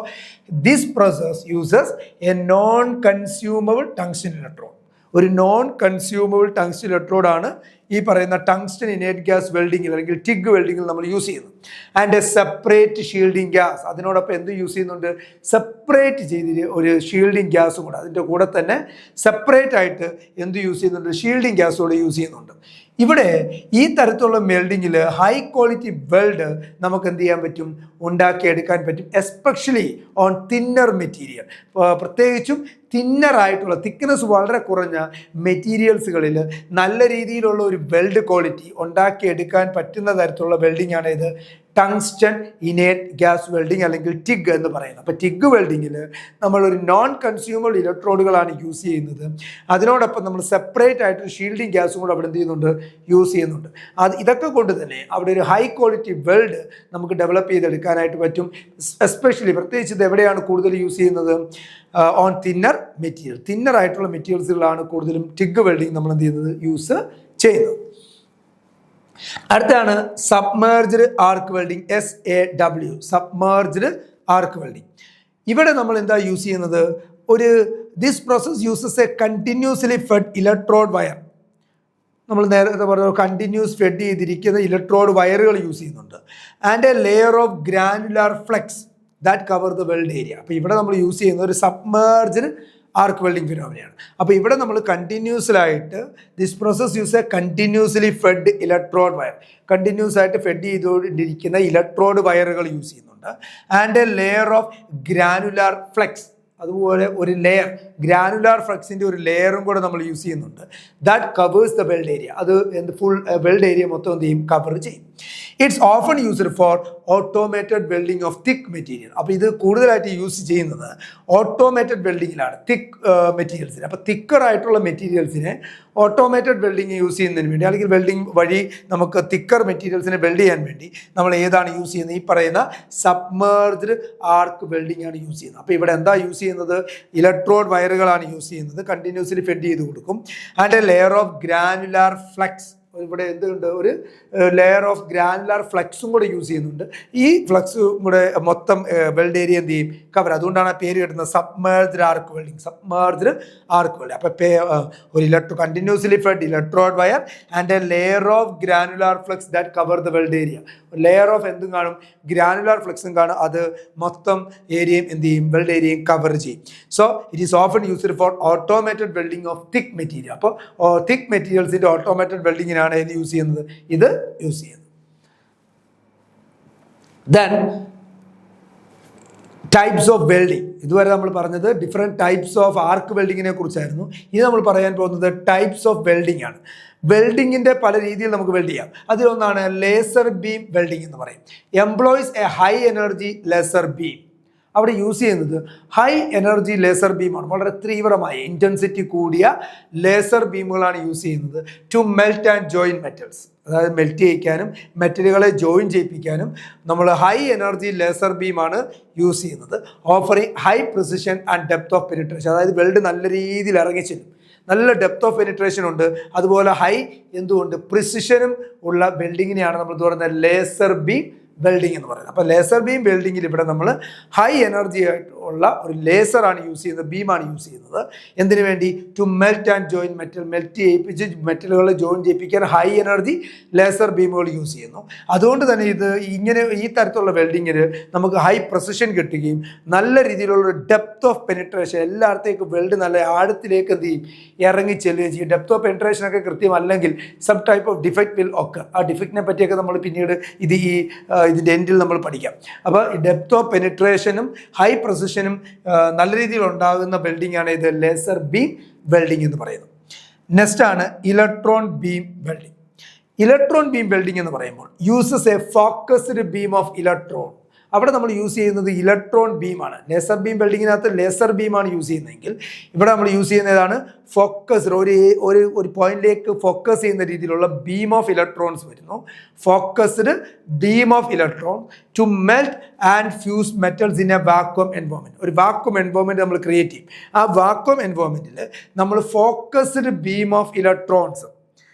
this process uses A non consumable tungsten electrode. ഒരു നോൺ കൺസ്യൂമബിൾ ടങ്സ്റ്റൺ ഇലക്ട്രോഡാണ് ഈ പറയുന്ന ടങ്സ്റ്റൺ ഇനേറ്റ് ഗ്യാസ് വെൽഡിങ്ങിൽ അല്ലെങ്കിൽ ടിഗ് വെൽഡിങ്ങിൽ നമ്മൾ യൂസ് ചെയ്യുന്നത്. And A separate shielding gas. അതിനോടൊപ്പം എന്ത് യൂസ് ചെയ്യുന്നുണ്ട്? സെപ്പറേറ്റ് ചെയ്തിട്ട് ഒരു ഷീൽഡിംഗ് ഗ്യാസും കൂടെ, അതിൻ്റെ കൂടെ തന്നെ സെപ്പറേറ്റ് ആയിട്ട് എന്ത് യൂസ് ചെയ്യുന്നുണ്ട്? ഷീൽഡിംഗ് ഗ്യാസ് കൂടെ യൂസ് ചെയ്യുന്നുണ്ട്. ഇവിടെ ഈ തരത്തിലുള്ള വെൽഡിങ്ങിൽ ഹൈ ക്വാളിറ്റി വെൽഡ് നമുക്ക് എന്ത് ചെയ്യാൻ പറ്റും? ഉണ്ടാക്കിയെടുക്കാൻ പറ്റും. Especially on thinner material. പ്രത്യേകിച്ചും തിന്നറായിട്ടുള്ള, തിക്നെസ് വളരെ കുറഞ്ഞ മെറ്റീരിയൽസുകളിൽ നല്ല രീതിയിലുള്ള ഒരു വെൽഡ് ക്വാളിറ്റി ഉണ്ടാക്കിയെടുക്കാൻ പറ്റുന്ന തരത്തിലുള്ള വെൽഡിംഗ് ആണ് ഇത് ടങ്സ്റ്റൺ ഇനേറ്റ് ഗ്യാസ് വെൽഡിംഗ് അല്ലെങ്കിൽ ടിഗ് എന്ന് പറയുന്നത്. അപ്പോൾ ടിഗ് വെൽഡിങ്ങിൽ നമ്മളൊരു നോൺ കൺസ്യൂമബിൾ ഇലക്ട്രോഡുകളാണ് യൂസ് ചെയ്യുന്നത്. അതിനോടൊപ്പം നമ്മൾ സെപ്പറേറ്റ് ആയിട്ട് ഷീൽഡിംഗ് ഗ്യാസും കൂടെ അവിടെ എന്ത് ചെയ്യുന്നുണ്ട്? യൂസ് ചെയ്യുന്നുണ്ട്. ഇതൊക്കെ കൊണ്ട് തന്നെ അവിടെ ഒരു ഹൈ ക്വാളിറ്റി വെൽഡ് നമുക്ക് ഡെവലപ്പ് ചെയ്തെടുക്കാനായിട്ട് പറ്റും. എസ്പെഷ്യലി പ്രത്യേകിച്ച് ഇത് എവിടെയാണ് കൂടുതൽ യൂസ് ചെയ്യുന്നത്? On thinner material. തിന്നറായിട്ടുള്ള മെറ്റീരിയൽസുകളാണ് കൂടുതലും ടിഗ് വെൽഡിംഗ് നമ്മൾ എന്ത് ചെയ്യുന്നത്? യൂസ് ചെയ്യുന്നത്. അടുത്താണ് submerged arc welding, SAW, submerged arc welding. ഇവിടെ നമ്മൾ എന്താ യൂസ് ചെയ്യുന്നത്? This process uses a continuously fed electrode wire. നമ്മൾ നേരത്തെ പറഞ്ഞ കണ്ടിന്യൂസ് ഫെഡ് ചെയ്തിരിക്കുന്ന ഇലക്ട്രോഡ് വയറുകൾ യൂസ് ചെയ്യുന്നുണ്ട്. And a layer of granular flux. That cover the weld area. അപ്പോൾ ഇവിടെ നമ്മൾ യൂസ് ചെയ്യുന്ന ഒരു സബ്മേർജ്ഡ് ആർക്ക് വെൽഡിംഗ് ഫിനോമിനയാണ്. അപ്പോൾ ഇവിടെ നമ്മൾ കണ്ടിന്യൂസ്ലായിട്ട് this process use a continuously fed electrode wire, continuous ആയിട്ട് ഫെഡ് ചെയ്തുകൊണ്ടിരിക്കുന്ന ഇലക്ട്രോഡ് വയറുകൾ യൂസ് ചെയ്യുന്നുണ്ട്. And a layer of granular flux, അതുപോലെ ഒരു ലെയർ ഗ്രാനുലാർ ഫ്ലക്സിൻ്റെ ഒരു ലെയറും കൂടെ നമ്മൾ യൂസ് ചെയ്യുന്നുണ്ട്. That covers the weld area, അത് ഫുൾ വെൽഡ് ഏരിയ മൊത്തം എന്ത് ചെയ്യും, കവർ ചെയ്യും. It's often used for automated welding of thick material. അപ്പോൾ ഇത് കൂടുതലായിട്ട് യൂസ് ചെയ്യുന്നത് ഓട്ടോമേറ്റഡ് വെൽഡിങ്ങിലാണ്, തിക്ക് മെറ്റീരിയൽസിന്. അപ്പോൾ തിക്കറായിട്ടുള്ള മെറ്റീരിയൽസിനെ ഓട്ടോമേറ്റഡ് വെൽഡിങ് യൂസ് ചെയ്യുന്നതിന് വേണ്ടി, അല്ലെങ്കിൽ വെൽഡിങ് വഴി നമുക്ക് തിക്കർ മെറ്റീരിയൽസിനെ വെൽഡ് ചെയ്യാൻ വേണ്ടി നമ്മൾ ഏതാണ് യൂസ് ചെയ്യുന്നത്, ഈ പറയുന്ന സബ്മേർജ്ഡ് ആർക്ക് വെൽഡിംഗ് ആണ് യൂസ് ചെയ്യുന്നത്. അപ്പോൾ ഇവിടെ എന്താ യൂസ് ചെയ്യുന്നത്, ഇലക്ട്രോഡ് വയറുകളാണ് യൂസ് ചെയ്യുന്നത്, കണ്ടിന്യൂസ്ലി ഫെഡ് ചെയ്ത് കൊടുക്കും. And a layer of granular flux, ഇവിടെ എന്തുണ്ട്, ഒരു ലെയർ ഓഫ് ഗ്രാനുലാർ ഫ്ലക്സും കൂടെ യൂസ് ചെയ്യുന്നുണ്ട്. ഈ ഫ്ലക്സും കൂടെ മൊത്തം വെൽഡ് ഏരിയ എന്ത് ചെയ്യും, കവർ. അതുകൊണ്ടാണ് ആ പേര് കിട്ടുന്നത് submerged arc welding, submerged arc welding. അപ്പോൾ ഒരു continuously fed electrode wire and a layer of granular flux that cover the weld area. Layer of എന്തും കാണും, ഗ്രാനുലാർ ഫ്ലക്സും കാണും, അത് മൊത്തം ഏരിയയും എന്ത് ചെയ്യും, വെൽഡ് ഏരിയയും കവർ ചെയ്യും. So it is often used for automated welding of thick material. അപ്പോൾ തിക്ക് മെറ്റീരിയൽസിൻ്റെ ഓട്ടോമേറ്റഡ് വെൽഡിങ്ങിനാണ് ഇത് യൂസ് ചെയ്യുന്നത്, ഇത് യൂസ് ചെയ്യുന്നത്. Then types of welding. ഇതുവരെ നമ്മൾ പറഞ്ഞത് ഡിഫറെൻറ്റ് ടൈപ്സ് ഓഫ് ആർക്ക് വെൽഡിങ്ങിനെ കുറിച്ചായിരുന്നു. ഇത് നമ്മൾ പറയാൻ പോകുന്നത് ടൈപ്സ് ഓഫ് വെൽഡിംഗ് ആണ്. വെൽഡിങ്ങിൻ്റെ പല രീതിയിൽ നമുക്ക് വെൽഡ് ചെയ്യാം. അതിലൊന്നാണ് ലേസർ ബീം വെൽഡിംഗ് എന്ന് പറയും. Employs a high energy laser beam. അവിടെ യൂസ് ചെയ്യുന്നത് ഹൈ എനർജി ലേസർ ബീമാണ്, വളരെ തീവ്രമായ ഇൻറ്റൻസിറ്റി കൂടിയ ലേസർ ബീമുകളാണ് യൂസ് ചെയ്യുന്നത് to melt and join metals. അതായത് മെൽറ്റ് ചെയ്യിക്കാനും മെറ്റലുകളെ ജോയിൻ ചെയ്യിപ്പിക്കാനും നമ്മൾ ഹൈ എനർജി ലേസർ ബീമാണ് യൂസ് ചെയ്യുന്നത്. Offering high precision and depth of penetration, അതായത് വെൽഡ് നല്ല രീതിയിൽ ഇറങ്ങിച്ചെല്ലും, നല്ല ഡെപ്ത് ഓഫ് പെനിട്രേഷൻ ഉണ്ട്, അതുപോലെ ഹൈ എന്തുകൊണ്ട് പ്രിസിഷനും ഉള്ള വെൽഡിങ്ങിനെയാണ് നമ്മൾ പറയുന്നത് ലേസർ ബീം വെൽഡിംഗ് എന്ന് പറയുന്നത്. അപ്പോൾ ലേസർ ബീം വെൽഡിങ്ങിൽ ഇവിടെ നമ്മൾ ഹൈ എനർജി ആയിട്ടുള്ള ഒരു ലേസറാണ് യൂസ് ചെയ്യുന്നത്, ബീമാണ് യൂസ് ചെയ്യുന്നത്. എന്തിനു വേണ്ടി, to melt and join metal, melt ചെയ്യിപ്പിച്ച് മെറ്റലുകളെ ജോയിൻ ചെയ്യിപ്പിക്കാൻ ഹൈ എനർജി ലേസർ ബീമുകൾ യൂസ് ചെയ്യുന്നു. അതുകൊണ്ട് തന്നെ ഇത് ഇങ്ങനെ ഈ തരത്തിലുള്ള വെൽഡിങ്ങിൽ നമുക്ക് ഹൈ പ്രിസിഷൻ കിട്ടുകയും നല്ല രീതിയിലുള്ള ഡെപ്ത് ഓഫ് പെനിട്രേഷൻ, എല്ലായിടത്തേക്കും വെൽഡ് നല്ല ആഴത്തിലേക്ക് എന്ത് ചെയ്യും, ഇറങ്ങി ചെല്ലുകയും ചെയ്യും. ഡെപ്ത് ഓഫ് പെനിട്രേഷനൊക്കെ കൃത്യമല്ലെങ്കിൽ some type of defect will ഒക്കെ, ആ ഡിഫക്റ്റിനെ പറ്റിയൊക്കെ നമ്മൾ പിന്നീട് ഇതിൻ്റെ എൻഡിൽ നമ്മൾ പഠിക്കാം. അപ്പോൾ ഡെപ്ത് ഓഫ് പെനിട്രേഷനും ഹൈ പ്രിസിഷനും നല്ല രീതിയിൽ ഉണ്ടാകുന്ന വെൽഡിംഗ് ആണ് ഇത് ലേസർ ബീം വെൽഡിംഗ് എന്ന് പറയുന്നത്. നെക്സ്റ്റ് ആണ് electron beam welding. Electron beam welding എന്ന് പറയുമ്പോൾ uses a focused beam of electron. അവിടെ നമ്മൾ യൂസ് ചെയ്യുന്നത് ഇലക്ട്രോൺ ബീമാണ്. ലേസർ ബീം വെൽഡിങ്ങിനകത്ത് ലേസർ ബീമാണ് യൂസ് ചെയ്യുന്നതെങ്കിൽ ഇവിടെ നമ്മൾ യൂസ് ചെയ്യുന്ന ഏതാണ്, ഫോക്കസ്ഡ്, ഒരു പോയിന്റിലേക്ക് ഫോക്കസ് ചെയ്യുന്ന രീതിയിലുള്ള ബീം ഓഫ് ഇലക്ട്രോൺസ് വരുന്നു. Focused beam of electron to melt and fuse metals in a vacuum environment. ഒരു വാക്വം എൻവോൺമെൻറ്റ് നമ്മൾ ക്രിയേറ്റ് ചെയ്യും. ആ വാക്വം എൻവോൺമെൻറ്റിൽ നമ്മൾ focused beam of electrons,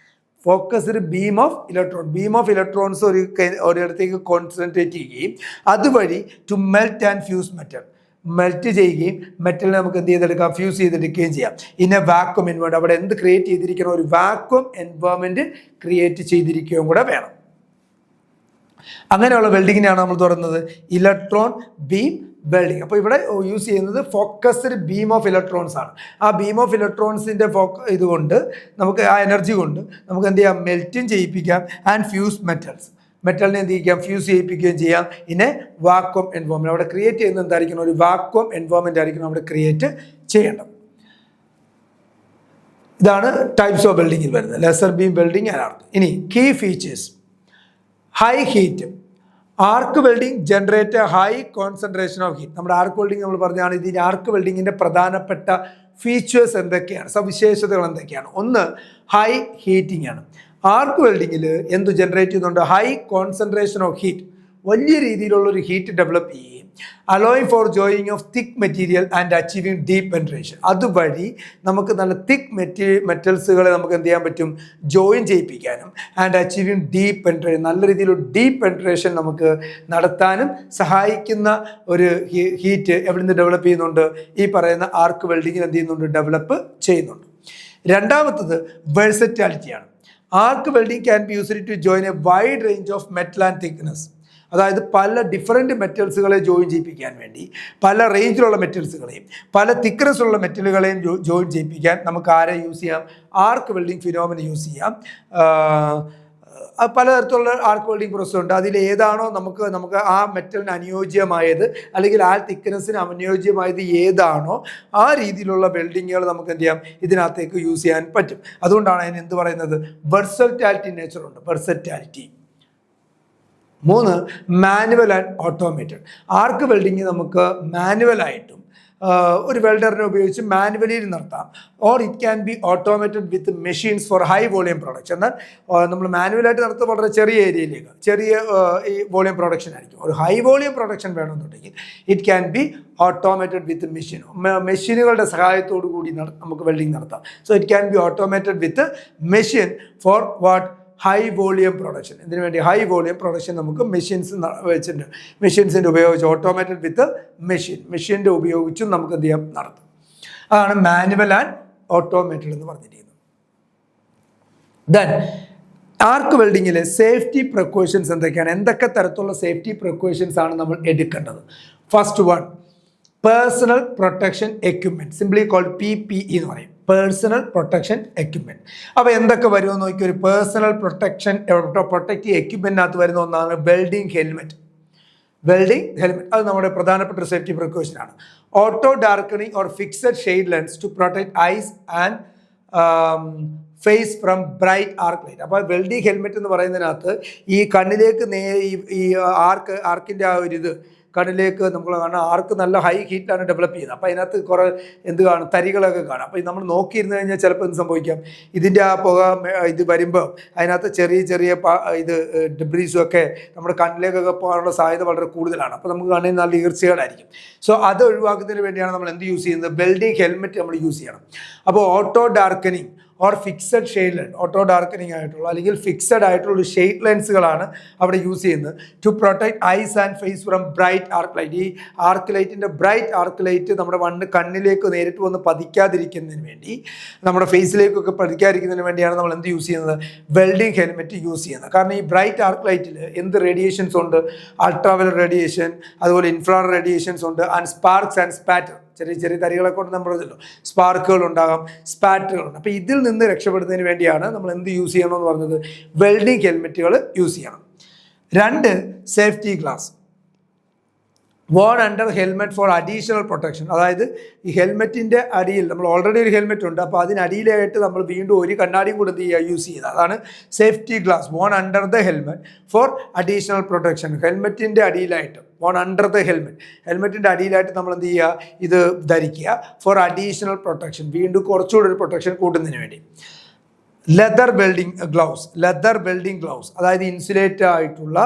focused beam of electrons ഒരിടത്തേക്ക് കോൺസെൻട്രേറ്റ് ചെയ്യുകയും അതുവഴി to melt and fuse melt ചെയ്യുകയും മെറ്റലിനെ നമുക്ക് എന്ത് ചെയ്തെടുക്കാം, ഫ്യൂസ് ചെയ്തെടുക്കുകയും ചെയ്യാം. In a vacuum environment. അവിടെ എന്ത് ക്രിയേറ്റ് ചെയ്തിരിക്കണം, ഒരു വാക്വം എൻവയോൺമെൻറ്റ് ക്രിയേറ്റ് ചെയ്തിരിക്കുകയും കൂടെ വേണം. അങ്ങനെയുള്ള വെൽഡിങ്ങിനെയാണ് നമ്മൾ പറയുന്നത് ഇലക്ട്രോൺ ബീം വെൽഡിങ്. അപ്പോൾ ഇവിടെ യൂസ് ചെയ്യുന്നത് ഫോക്കസ്ഡ് ബീം ഓഫ് ഇലക്ട്രോൺസ് ആണ്. ആ ബീം ഓഫ് ഇലക്ട്രോൺസിൻ്റെ ഇതുകൊണ്ട് നമുക്ക് ആ എനർജി കൊണ്ട് നമുക്ക് എന്ത് ചെയ്യാം, മെൽറ്റും ചെയ്യിപ്പിക്കാം ആൻഡ് ഫ്യൂസ് മെറ്റലിനെ എന്ത് ചെയ്യിക്കാം, ഫ്യൂസ് ചെയ്യിപ്പിക്കുകയും ചെയ്യാം. ഇന്നെ വാക്വം എൻവയോൺമെൻറ്റ് അവിടെ ക്രിയേറ്റ് ചെയ്യുന്നത് എന്തായിരിക്കണം, ഒരു വാക്വം എൻവയോൺമെൻറ്റ് ആയിരിക്കണം അവിടെ ക്രിയേറ്റ് ചെയ്യേണ്ടത്. ഇതാണ് ടൈപ്സ് ഓഫ് വെൽഡിങ്ങിൽ വരുന്നത്, ലേസർ ബീം വെൽഡിങ് ആണ്. ഇനി key features. High heat. Arc welding generate high concentration of heat. നമ്മുടെ ആർക്ക് വെൽഡിംഗ് നമ്മൾ പറഞ്ഞാണ്. ഇതിന് ആർക്ക് വെൽഡിങ്ങിൻ്റെ പ്രധാനപ്പെട്ട ഫീച്ചേഴ്സ് എന്തൊക്കെയാണ്, സവിശേഷതകൾ എന്തൊക്കെയാണ്? ഒന്ന്, ഹൈ ഹീറ്റിംഗ് ആണ്. ആർക്ക് വെൽഡിങ്ങിൽ എന്ത് ജനറേറ്റ് ചെയ്യുന്നുണ്ട്, ഹൈ കോൺസെൻട്രേഷൻ ഓഫ് ഹീറ്റ്, വലിയ രീതിയിലുള്ളൊരു ഹീറ്റ് ഡെവലപ്പ് ചെയ്യും. Alloying for joining of thick material and achieving deep penetration. അതുവഴി നമുക്ക് നല്ല തിക്ക് മെറ്റൽസുകളെ നമുക്ക് എന്ത് ചെയ്യാൻ പറ്റും, ജോയിൻ ചെയ്യിപ്പിക്കാനും ആൻഡ് അച്ചീവിങ് ഡീപ്പ് പെനിട്രേഷൻ, നല്ല രീതിയിലുള്ള ഡീപ്പ് പെനിട്രേഷൻ നമുക്ക് നടത്താനും സഹായിക്കുന്ന ഒരു ഹീറ്റ് എവിടെ നിന്ന് ഡെവലപ്പ് ചെയ്യുന്നുണ്ട്, ഈ പറയുന്ന ആർക്ക് വെൽഡിങ്ങിൽ എന്ത് ചെയ്യുന്നുണ്ട്, ഡെവലപ്പ് ചെയ്യുന്നുണ്ട്. രണ്ടാമത്തത് വെഴ്സറ്റാലിറ്റിയാണ്. Arc welding can be used to join a wide range of metal and thickness. അതായത് പല ഡിഫറെൻറ്റ് മെറ്റൽസുകളെ ജോയിൻ ചെയ്യിപ്പിക്കാൻ വേണ്ടി, പല റേഞ്ചിലുള്ള മെറ്റൽസുകളെയും പല തിക്നെസ്സുള്ള മെറ്റലുകളെയും ജോയിൻ ചെയ്യിപ്പിക്കാൻ നമുക്ക് ആരെ യൂസ് ചെയ്യാം? ആർക്ക് വെൽഡിങ് ഫിനോമിന യൂസ് ചെയ്യാം. പലതരത്തിലുള്ള ആർക്ക് വെൽഡിങ് പ്രോസസ് ഉണ്ട്. അതിൽ ഏതാണോ നമുക്ക് ആ മെറ്റലിന് അനുയോജ്യമായത്, അല്ലെങ്കിൽ ആ തിക്നെസ്സിന് അനുയോജ്യമായത് ഏതാണോ ആ രീതിയിലുള്ള വെൽഡിങ്ങുകൾ നമുക്ക് എന്ത് ചെയ്യാം? ഇതിനകത്തേക്ക് യൂസ് ചെയ്യാൻ പറ്റും. അതുകൊണ്ടാണ് അതിന് എന്ത് പറയുന്നത്? വെർസറ്റാലിറ്റി നേച്ചർ ഉണ്ട്, versatility. 3, manual and automated. Arc welding നമുക്ക് മാനുവലായിട്ടും ഒരു വെൽഡറിനെ ഉപയോഗിച്ച് മാനുവലി നടത്താം, or it can be automated with machines for high volume production. എന്നാൽ നമ്മൾ മാനുവലായിട്ട് നടത്തുന്നത് വളരെ ചെറിയ ഏരിയയിലേക്ക്, ചെറിയ ഈ വോളിയം പ്രൊഡക്ഷൻ ആയിരിക്കും. ഒരു ഹൈ വോളിയം പ്രൊഡക്ഷൻ വേണമെന്നുണ്ടെങ്കിൽ it can be automated with machine, മെഷീനുകളുടെ സഹായത്തോടു കൂടി നമുക്ക് വെൽഡിങ് നടത്താം. So it can be automated with machine for what? High volume production. ഇതിനു വേണ്ടി ഹൈ വോളിയം പ്രൊഡക്ഷൻ നമുക്ക് വെച്ചിട്ടുണ്ട്, മെഷീൻസിൻ്റെ ഉപയോഗിച്ച് ഓട്ടോമേറ്റഡ് വിത്ത് മെഷീൻ്റെ ഉപയോഗിച്ചും നമുക്ക് എന്ത് ചെയ്യാം? നടത്തും. അതാണ് മാനുവൽ ആൻഡ് ഓട്ടോമേറ്റഡ് എന്ന് പറഞ്ഞിരിക്കുന്നത്. ദെൻ ആർക്ക് വെൽഡിങ്ങിലെ സേഫ്റ്റി പ്രിക്കോഷൻസ് എന്തൊക്കെയാണ്? എന്തൊക്കെ തരത്തിലുള്ള സേഫ്റ്റി പ്രിക്കോഷൻസ് ആണ് നമ്മൾ എടുക്കേണ്ടത്? First one, personal protection equipment, simply called PPE എന്ന് പറയും, പേഴ്സണൽ പ്രൊട്ടക്ഷൻ എക്യുപ്മെൻറ്റ്. അപ്പോൾ എന്തൊക്കെ വരുമെന്ന് നോക്കി. ഒരു പേഴ്സണൽ പ്രൊട്ടക്റ്റീവ് എക്യുപ്മെൻറ്റിനകത്ത് വരുന്ന ഒന്നാണ് വെൽഡിങ് ഹെൽമെറ്റ്. അത് നമ്മുടെ പ്രധാനപ്പെട്ട ഒരു സേഫ്റ്റി പ്രിക്കോഷനാണ്. Auto darkening or fixed shade lens to protect eyes and face from bright arc light. അപ്പോൾ വെൽഡിങ് ഹെൽമെറ്റ് എന്ന് പറയുന്നതിനകത്ത് ഈ കണ്ണിലേക്ക് ഈ ആർക്കിൻ്റെ ആ ഒരു ഇത് കണ്ണിലേക്ക് നമ്മൾ കാണാം. ആർക്ക് നല്ല ഹൈ ഹീറ്റിലാണ് ഡെവലപ്പ് ചെയ്യുന്നത്. അപ്പോൾ അതിനകത്ത് കുറേ എന്ത് കാണും? തരികളൊക്കെ കാണാം. അപ്പോൾ നമ്മൾ നോക്കിയിരുന്നു കഴിഞ്ഞാൽ ചിലപ്പോൾ എന്ത് സംഭവിക്കാം? ഇതിൻ്റെ ആ പുക ഇത് വരുമ്പോൾ അതിനകത്ത് ചെറിയ ഇത് ഡിബ്രീസും ഒക്കെ നമ്മുടെ കണ്ണിലേക്കൊക്കെ പോകാനുള്ള സാധ്യത വളരെ കൂടുതലാണ്. അപ്പോൾ നമുക്ക് കണ്ണിൽ നല്ല ഈർച്ചകളായിരിക്കും. സോ അത് ഒഴിവാക്കുന്നതിന് വേണ്ടിയാണ് നമ്മൾ എന്ത് യൂസ് ചെയ്യുന്നത്? വെൽഡിങ് ഹെൽമെറ്റ് നമ്മൾ യൂസ് ചെയ്യണം. അപ്പോൾ auto darkening or fixed shade lens, auto darkening ആയിട്ടുള്ള അല്ലെങ്കിൽ ഫിക്സഡ് ആയിട്ടുള്ള ഷെയ്ഡ് ലെൻസുകളാണ് അവിടെ യൂസ് ചെയ്യുന്നത്. To protect eyes and face from bright arc light. ഈ ആർക്ക് ലൈറ്റിൻ്റെ ബ്രൈറ്റ് ആർക്ക് ലൈറ്റ് നമ്മുടെ കണ്ണിലേക്ക് നേരിട്ട് വന്ന് പതിക്കാതിരിക്കുന്നതിന് വേണ്ടി, നമ്മുടെ ഫേസിലേക്കൊക്കെ പതിക്കാതിരിക്കുന്നതിന് വേണ്ടിയാണ് നമ്മൾ എന്ത് യൂസ് ചെയ്യുന്നത്? വെൽഡിങ് ഹെൽമെറ്റ് യൂസ് ചെയ്യുന്നത്. കാരണം ഈ ബ്രൈറ്റ് ആർക്ക് ലൈറ്റിൽ എന്ത് റേഡിയേഷൻസ് ഉണ്ട്? അൾട്രാവയലറ്റ് റേഡിയേഷൻ, അതുപോലെ ഇൻഫ്രാറെഡ് റേഡിയേഷൻസ് ഉണ്ട്, ആൻഡ് സ്പാർക്സ് ആൻഡ് സ്പാറ്റർ, ചെറിയ തരികളെ കൊണ്ട് നമ്മൾ പറഞ്ഞല്ലോ സ്പാർക്കുകൾ ഉണ്ടാകാം, സ്പാറ്ററുകളുണ്ട്. അപ്പോൾ ഇതിൽ നിന്ന് രക്ഷപ്പെടുന്നതിന് വേണ്ടിയാണ് നമ്മൾ എന്ത് യൂസ് ചെയ്യണമെന്ന് പറഞ്ഞത്? വെൽഡിങ് ഹെൽമെറ്റുകൾ യൂസ് ചെയ്യണം. 2, safety glass worn under helmet for additional protection. അതായത് ഈ ഹെൽമെറ്റിൻ്റെ അടിയിൽ നമ്മൾ ഓൾറെഡി ഒരു ഹെൽമെറ്റ് ഉണ്ട്, അപ്പോൾ അതിനടിയിലായിട്ട് നമ്മൾ വീണ്ടും ഒരു കണ്ണാടിയും കൂടെ യൂസ് ചെയ്യുന്നത്. അതാണ് safety glass worn under the helmet for additional protection. ഹെൽമെറ്റിൻ്റെ അടിയിലായിട്ട് വോൺ അണ്ടർ ദ ഹെൽമെറ്റിൻ്റെ അടിയിലായിട്ട് നമ്മൾ എന്ത് ചെയ്യുക? ഇത് ധരിക്കുക ഫോർ അഡീഷണൽ പ്രൊട്ടക്ഷൻ, വീണ്ടും കുറച്ചുകൂടി ഒരു പ്രൊട്ടക്ഷൻ കൂട്ടുന്നതിന് വേണ്ടി. ലെതർ വെൽഡിങ് ഗ്ലൗസ്, അതായത് ഇൻസുലേറ്റഡ് ആയിട്ടുള്ള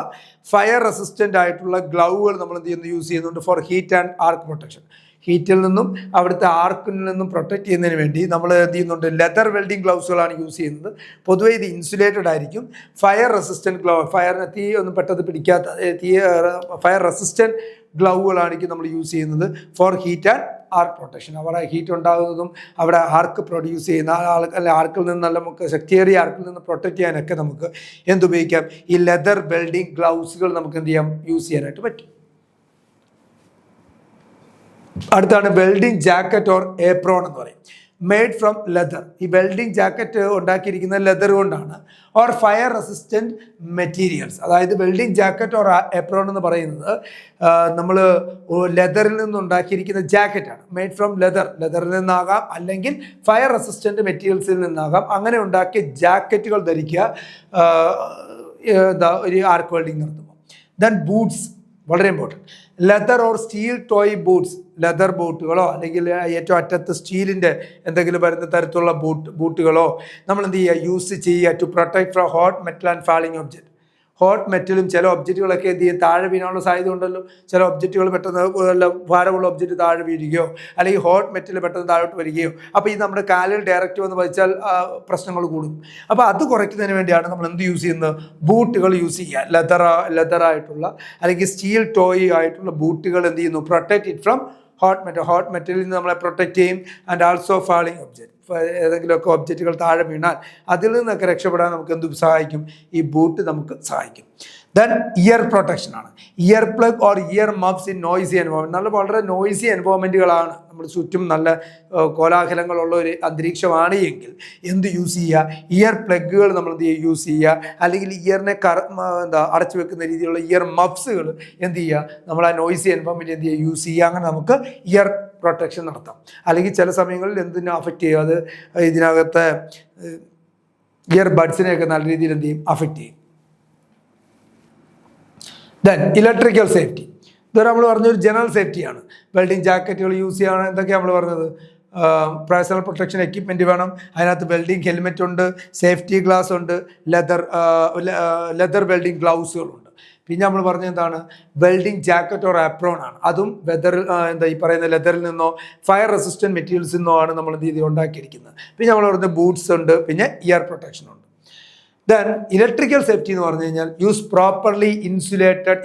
ഫയർ റെസിസ്റ്റൻ്റ് ആയിട്ടുള്ള ഗ്ലൗകൾ നമ്മൾ എന്ത് ചെയ്യുന്നു? യൂസ് ചെയ്യുന്നുണ്ട് for heat and arc protection. ഹീറ്റിൽ നിന്നും അവിടുത്തെ ആർക്കിൽ നിന്നും പ്രൊട്ടക്ട് ചെയ്യുന്നതിന് വേണ്ടി നമ്മൾ എന്ത് ചെയ്യുന്നുണ്ട്? ലെതർ വെൽഡിങ് ഗ്ലൗസുകളാണ് യൂസ് ചെയ്യുന്നത്. പൊതുവേ ഇത് ഇൻസുലേറ്റഡ് ആയിരിക്കും. ഫയർ റെസിസ്റ്റൻറ്റ് ഫയറിന് തീ ഒന്നും പെട്ടെന്ന് പിടിക്കാത്ത ഫയർ റെസിസ്റ്റൻറ്റ് ഗ്ലൗകളായിരിക്കും നമ്മൾ യൂസ് ചെയ്യുന്നത് for heat and arc protection. അവിടെ ഹീറ്റ് ഉണ്ടാകുന്നതും അവിടെ ആർക്ക് പ്രൊഡ്യൂസ് ചെയ്യുന്ന ആർക്കിൽ നിന്ന് നല്ല നമുക്ക് ശക്തിയേറിയ ആർക്കിൽ നിന്ന് പ്രൊട്ടക്ട് ചെയ്യാനൊക്കെ നമുക്ക് എന്തുപയോഗിക്കാം? ഈ ലെതർ വെൽഡിങ് ഗ്ലൗസുകൾ നമുക്ക് എന്ത് ചെയ്യാം? യൂസ് ചെയ്യാനായിട്ട് പറ്റും. അടുത്താണ് വെൽഡിങ് ജാക്കറ്റ് ഓർ ഏപ്രോൺ എന്ന് പറയും. Made from leather. ഈ വെൽഡിങ് ജാക്കറ്റ് ഉണ്ടാക്കിയിരിക്കുന്നത് ലെതർ കൊണ്ടാണ്. Or fire resistant materials. അതായത് വെൽഡിങ് ജാക്കറ്റ് ഓർ ഏപ്രോൺ എന്ന് പറയുന്നത് നമ്മൾ ലെതറിൽ നിന്നുണ്ടാക്കിയിരിക്കുന്ന ജാക്കറ്റാണ്. മെയ്ഡ് ഫ്രം ലെതറിൽ നിന്നാകാം, അല്ലെങ്കിൽ ഫയർ റെസിസ്റ്റൻറ്റ് മെറ്റീരിയൽസിൽ നിന്നാകാം. അങ്ങനെ ഉണ്ടാക്കിയ ജാക്കറ്റുകൾ ധരിക്കുക ഒരു ആർക്ക് വെൽഡിങ് നടത്തുമ്പോൾ. ദെൻ ബൂട്ട്സ്, വളരെ important. Leather or steel toe boots, leather ബൂട്ടുകളോ അല്ലെങ്കിൽ ഏറ്റവും അറ്റത്ത് സ്റ്റീലിൻ്റെ എന്തെങ്കിലും വരുന്ന തരത്തിലുള്ള ബൂട്ടുകളോ നമ്മൾ എന്ത് ചെയ്യുക? യൂസ് ചെയ്യുക to protect from hot metal and falling object. Hot മെറ്റലും ചില ഒബ്ജക്റ്റുകളൊക്കെ എന്ത് ചെയ്യും? താഴെ വീഴാനുള്ള സാധ്യത ഉണ്ടല്ലോ. ചില ഒബ്ജക്റ്റുകൾ പെട്ടെന്ന് വല്ല ഭാരമുള്ള ഒബ്ജക്റ്റ് താഴെ വീഴുകയോ അല്ലെങ്കിൽ ഹോട്ട് മെറ്റൽ പെട്ടെന്ന് താഴോട്ട് വരികയോ, അപ്പോൾ ഇത് നമ്മുടെ കാലിൽ ഡയറക്റ്റ് വന്ന് വച്ചാൽ പ്രശ്നങ്ങൾ കൂടും. അപ്പോൾ അത് കുറയ്ക്കുന്നതിന് വേണ്ടിയാണ് നമ്മൾ എന്ത് യൂസ് ചെയ്യുന്നത്? ബൂട്ടുകൾ യൂസ് ചെയ്യുക. ലെതറായിട്ടുള്ള അല്ലെങ്കിൽ സ്റ്റീൽ ടോയ് ആയിട്ടുള്ള ബൂട്ടുകൾ എന്ത് ചെയ്യുന്നു? പ്രൊട്ടക്ട് ഇറ്റ് ഫ്രം ഹോട്ട് മെറ്റലിൽ നിന്ന് നമ്മളെ പ്രൊട്ടക്റ്റ് ചെയ്യും. ആൻഡ് ആൾസോ ഫാളിങ് ഒബ്ജക്റ്റ്, ഏതെങ്കിലുമൊക്കെ ഒബ്ജക്റ്റുകൾ താഴെ വീണാൽ അതിൽ നിന്നൊക്കെ രക്ഷപ്പെടാൻ നമുക്ക് എന്ത് സഹായിക്കും? ഈ ബൂട്ട് നമുക്ക് സഹായിക്കും. ദെൻ ഇയർ പ്രൊട്ടക്ഷൻ ആണ്. Ear plug or ear muffs in noisy environment. നല്ല വളരെ നോയ്സി എൻവോൺമെന്റുകളാണ്, നമ്മുടെ ചുറ്റും നല്ല കോലാഹലങ്ങളുള്ള ഒരു അന്തരീക്ഷമാണ് എങ്കിൽ എന്ത് യൂസ് ചെയ്യുക? ഇയർ പ്ലഗുകൾ നമ്മൾ എന്ത് ചെയ്യുക? യൂസ് ചെയ്യുക. അല്ലെങ്കിൽ ഇയറിനെ അടച്ചു വെക്കുന്ന രീതിയിലുള്ള ഇയർ മഫ്സുകൾ എന്ത് ചെയ്യുക? നമ്മൾ ആ നോയ്സി എൻവോൺമെന്റ് എന്ത് ചെയ്യുക? യൂസ് ചെയ്യുക. അങ്ങനെ നമുക്ക് ഇയർ പ്രൊട്ടക്ഷൻ നടത്താം. അല്ലെങ്കിൽ ചില സമയങ്ങളിൽ എന്തിനെ അഫക്റ്റ് ചെയ്യും? അത് ഇതിനകത്തെ ഇയർ ബഡ്സിനെയൊക്കെ നല്ല രീതിയിൽ എന്ത് ചെയ്യും? അഫക്റ്റ് ചെയ്യും. Then electrical safety. ഇതുവരെ നമ്മൾ പറഞ്ഞൊരു ജനറൽ സേഫ്റ്റിയാണ്. വെൽഡിങ് ജാക്കറ്റുകൾ യൂസ് ചെയ്യണം. എന്തൊക്കെയാണ് നമ്മൾ പറഞ്ഞത്? പേഴ്സണൽ പ്രൊട്ടക്ഷൻ എക്യുപ്മെൻറ്റ് വേണം. അതിനകത്ത് വെൽഡിങ് ഹെൽമെറ്റ് ഉണ്ട്, സേഫ്റ്റി ഗ്ലാസ് ഉണ്ട്, ലെതർ വെൽഡിങ് ഗ്ലൗസുകളുണ്ട്. പിന്നെ നമ്മൾ പറഞ്ഞ എന്താണ്? വെൽഡിങ് ജാക്കറ്റ് ഓർ ആപ്രോൺ ആണ്. അതും ഈ പറയുന്ന ലെതറിൽ നിന്നോ ഫയർ റെസിസ്റ്റൻറ്റ് മെറ്റീരിയൽസിൽ നിന്നോ ആണ് നമ്മൾ എന്ത് ചെയ്ത് ഉണ്ടാക്കിയിരിക്കുന്നത്. പിന്നെ നമ്മൾ പറഞ്ഞ ബൂട്ട്സ് ഉണ്ട്, പിന്നെ ഇയർ പ്രൊട്ടക്ഷൻ ഉണ്ട്. ദെൻ ഇലക്ട്രിക്കൽ സേഫ്റ്റി എന്ന് പറഞ്ഞു കഴിഞ്ഞാൽ use properly insulated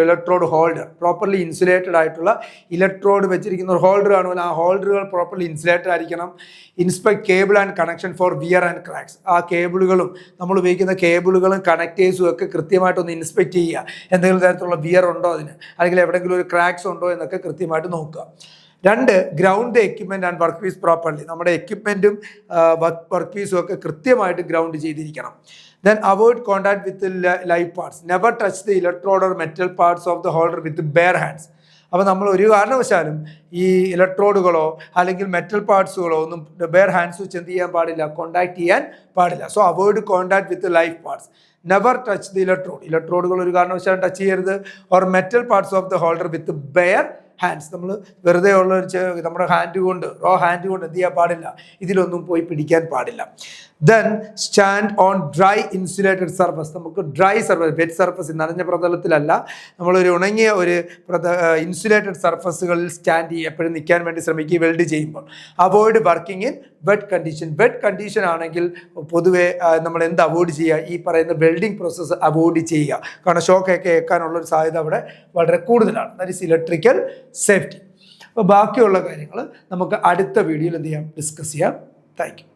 electrode holder. Properly insulated ആയിട്ടുള്ള ഇലക്ട്രോഡ് വെച്ചിരിക്കുന്ന ഒരു ഹോൾഡർ കാണുമല്ലോ, ആ ഹോൾഡറുകൾ പ്രോപ്പർലി ഇൻസുലേറ്റഡ് ആയിരിക്കണം. Inspect cable and connection for wear and cracks. ആ കേബിളുകളും നമ്മൾ ഉപയോഗിക്കുന്ന കേബിളുകളും കണക്റ്റേഴ്സും ഒക്കെ കൃത്യമായിട്ടൊന്ന് ഇൻസ്പെക്ട് ചെയ്യുക. എന്തെങ്കിലും തരത്തിലുള്ള വിയർ ഉണ്ടോ അതിന്, അല്ലെങ്കിൽ എവിടെയെങ്കിലും ഒരു ക്രാക്സ് ഉണ്ടോ എന്നൊക്കെ കൃത്യമായിട്ട് നോക്കുക. 2, ground the equipment and work piece properly. നമ്മുടെ എക്യുപ്മെൻറ്റും വർക്ക് പീസും ഒക്കെ കൃത്യമായിട്ട് ഗ്രൗണ്ട് ചെയ്തിരിക്കണം. Then avoid contact with live parts. Never touch the electrode or metal parts of the holder with bare hands. അപ്പോൾ നമ്മൾ ഒരു കാരണവശാലും ഈ ഇലക്ട്രോഡുകളോ അല്ലെങ്കിൽ മെറ്റൽ പാർട്സുകളോ ഒന്നും ബെയർ ഹാൻഡ്സ് വെച്ച് എന്ത് ചെയ്യാൻ പാടില്ല? കോൺടാക്ട് ചെയ്യാൻ പാടില്ല. So avoid contact with live parts. Never touch the ഇലക്ട്രോഡുകൾ ഒരു കാരണവശാലും ടച്ച് ചെയ്യരുത്. Or metal parts of the holder with bare hands. നമ്മൾ വെറുതെ ഉള്ള നമ്മുടെ ഹാൻഡ് കൊണ്ട് ഹാൻഡ് കൊണ്ട് എന്ത് ചെയ്യാൻ പാടില്ല? ഇതിലൊന്നും പോയി പിടിക്കാൻ പാടില്ല. Then stand on dry insulated surface. നമുക്ക് ഡ്രൈ സർഫസ്, വെറ്റ് സർഫസ്, നനഞ്ഞ പ്രതലത്തിലല്ല, നമ്മളൊരു ഉണങ്ങിയ ഒരു ഇൻസുലേറ്റഡ് സർഫസുകളിൽ സ്റ്റാൻഡ് ചെയ്യുക, എപ്പോഴും നിൽക്കാൻ വേണ്ടി ശ്രമിക്കുക വെൽഡ് ചെയ്യുമ്പോൾ. Avoid working in wet condition. Wet condition ആണെങ്കിൽ പൊതുവെ നമ്മൾ എന്ത് അവോയ്ഡ് ചെയ്യുക? ഈ പറയുന്ന വെൽഡിങ് പ്രോസസ്സ് അവോയ്ഡ് ചെയ്യുക. കാരണം ഷോക്കൊക്കെ ഏൽക്കാനുള്ളൊരു സാധ്യത അവിടെ വളരെ കൂടുതലാണ്. That is electrical safety. അപ്പോൾ ബാക്കിയുള്ള കാര്യങ്ങൾ നമുക്ക് അടുത്ത വീഡിയോയിൽ എന്ത് ചെയ്യാം? ഡിസ്കസ് ചെയ്യാം. Thank you.